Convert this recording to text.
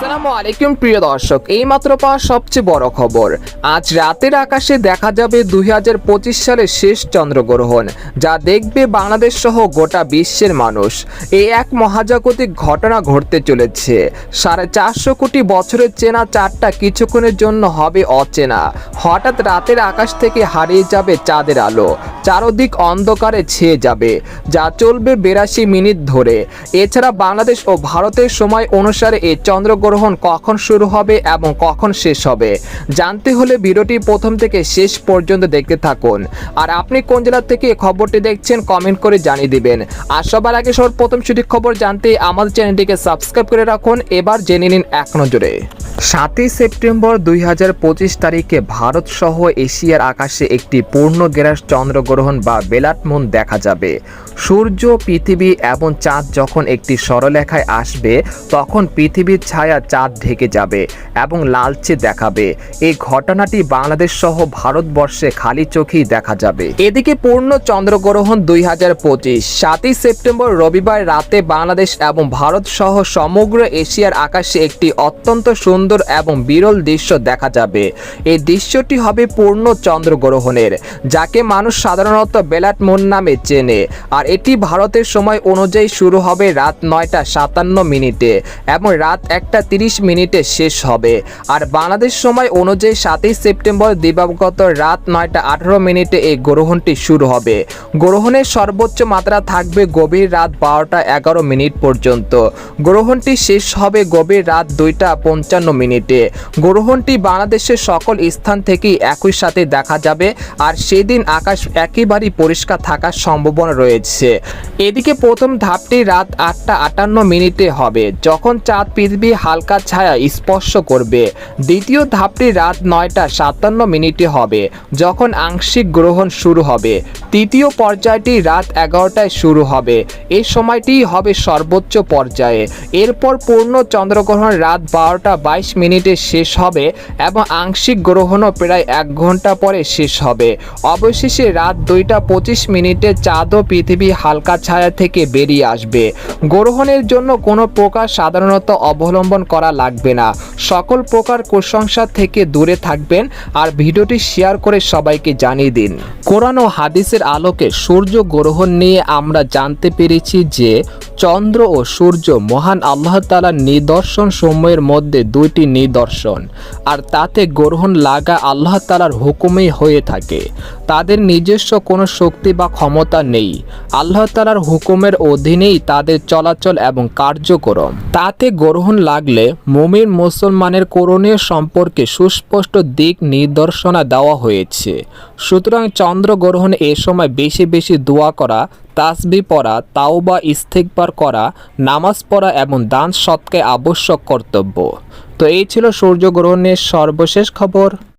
আসসালামু আলাইকুম প্রিয় দর্শক, এইমাত্র পাওয়া সবচেয়ে বড় খবর। আজ রাতের আকাশে দেখা যাবে 2025 সালের শেষ চন্দ্রগ্রহণ, যা দেখবে বাংলাদেশ সহ গোটা বিশ্বের মানুষ। এই এক মহাজাগতিক ঘটনা ঘটতে চলেছে। 450 কোটি বছরের চেনা চাঁদটা কিছুক্ষণের জন্য হবে অচেনা। হঠাৎ রাতের আকাশ থেকে হারিয়ে যাবে চাঁদের আলো, চারদিক অন্ধকারে ছেয়ে যাবে, যা চলবে 82 মিনিট ধরে। এছাড়া বাংলাদেশ ও ভারতের সময় অনুসারে এই চন্দ্রগ্রহণ কখন শুরু হবে এবং কখন শেষ হবে জানতে হলে ভিডিওটি প্রথম থেকে শেষ পর্যন্ত দেখতে থাকুন। আর আপনি কোন জেলা থেকে এই খবরটি দেখছেন কমেন্ট করে জানিয়ে দিবেন। আর সবার আগে সর্বপ্রথম সঠিক খবর জানতে আমাদের চ্যানেলটিকে সাবস্ক্রাইব করে রাখুন। এবার জেনে নিন এক নজরে। 7 সেপ্টেম্বর 2025 তারিখে ভারত সহ এশিয়ার আকাশে একটি পূর্ণগ্রাস চন্দ্রগ্রহণ বা ব্লাড মুন দেখা যাবে। সূর্য, পৃথিবী এবং চাঁদ যখন একটি সরলরেখায় আসবে তখন পৃথিবীর ছায়া চাঁদ ঢেকে যাবে এবং লালচে দেখাবে। এই ঘটনাটি বাংলাদেশ সহ ভারতবর্ষে খালি চোখেই দেখা যাবে। এদিকে পূর্ণ চন্দ্রগ্রহণ 2025 7 সেপ্টেম্বর রবিবার রাতে বাংলাদেশ এবং ভারত সহ সমগ্র এশিয়ার আকাশে একটি অত্যন্ত সুন্দর এবং বিরল দৃশ্য দেখা যাবে। এই দৃশ্যটি হবে পূর্ণ চন্দ্রগ্রহণের, যাকে মানুষ সাধারণত ব্লাড মুন নামে চেনে। আর এটি ভারতের সময় অনুযায়ী শুরু হবে রাত 9টা 57 মিনিটে এবং রাত 1টা 30 মিনিটে শেষ হবে। আর বাংলাদেশ সময় অনুযায়ী 7 সেপ্টেম্বর দিবাগত রাত 9টা 18 মিনিটে এই গ্রহণটি শুরু হবে। গ্রহণের সর্বোচ্চ মাত্রা থাকবে গভীর রাত 12টা 11 মিনিট পর্যন্ত। গ্রহণটি শেষ হবে গভীর রাত 2টা 55 মিনিটে। গ্রহণটি বাংলাদেশের সকল স্থান থেকেই একই সাথে দেখা যাবে। আর সেদিন আকাশ একেবারেই পরিষ্কার থাকার সম্ভাবনা রয়েছে। এদিকে প্রথম ধাপটি রাত 8টা 58 মিনিটে হবে, যখন চাঁদ পৃথিবী হালকা ছায়া স্পর্শ করবে। দ্বিতীয় ধাপটি রাত 9টা 57 মিনিটে হবে, যখন আংশিক গ্রহণ শুরু হবে। তৃতীয় পর্যায়টি রাত 11টায় শুরু হবে। এই সময়টি হবে সর্বোচ্চ পর্যায়ে। এরপর পূর্ণ চন্দ্রগ্রহণ রাত 12টা 22 মিনিটে শেষ হবে এবং আংশিক গ্রহণও প্রায় 1 ঘন্টা পরে শেষ হবে। অবশেষে রাত 2টা 25 মিনিটে চাঁদ ও পৃথিবী হালকা ছায়া থেকে বেরিয়ে আসবে। গ্রহণের জন্য কোনো প্রকার সাধারণত অবলম্বন করা লাগবে না। সকল প্রকার কুসংস্কার থেকে দূরে থাকবেন আর ভিডিওটি শেয়ার করে সবাইকে জানিয়ে দিন। কোরআন ও হাদিসের আলোকে সূর্য গ্রহণ নিয়ে আমরা জানতে পেরেছি যে চন্দ্র ও সূর্য মহান আল্লাহ তাআলার নিদর্শন সমূহের মধ্যে 2টি নিদর্শন। আর তাতে গ্রহণ লাগা আল্লাহ তাআলার হুকুমেই হয়ে থাকে। তাদের নিজস্ব কোনো শক্তি বা ক্ষমতা নেই। আল্লাহ তাআলার হুকুমের অধীনেই তাদের চলাচল এবং কার্যক্রম। তাতে গ্রহণ লাগলে মুমিন মুসলমানের করণীয় সম্পর্কে সুস্পষ্ট দিক নির্দেশনা দেওয়া হয়েছে। সুতরাং চন্দ্রগ্রহণে এ সময় বেশি বেশি দোয়া করা, তাসবিহ পড়া, তাওবা ইস্তেগফার করা, নামাজ পড়া এবং দান সৎকার আবশ্যক কর্তব্য। তো এই ছিল সূর্যগ্রহণের সর্বশেষ খবর।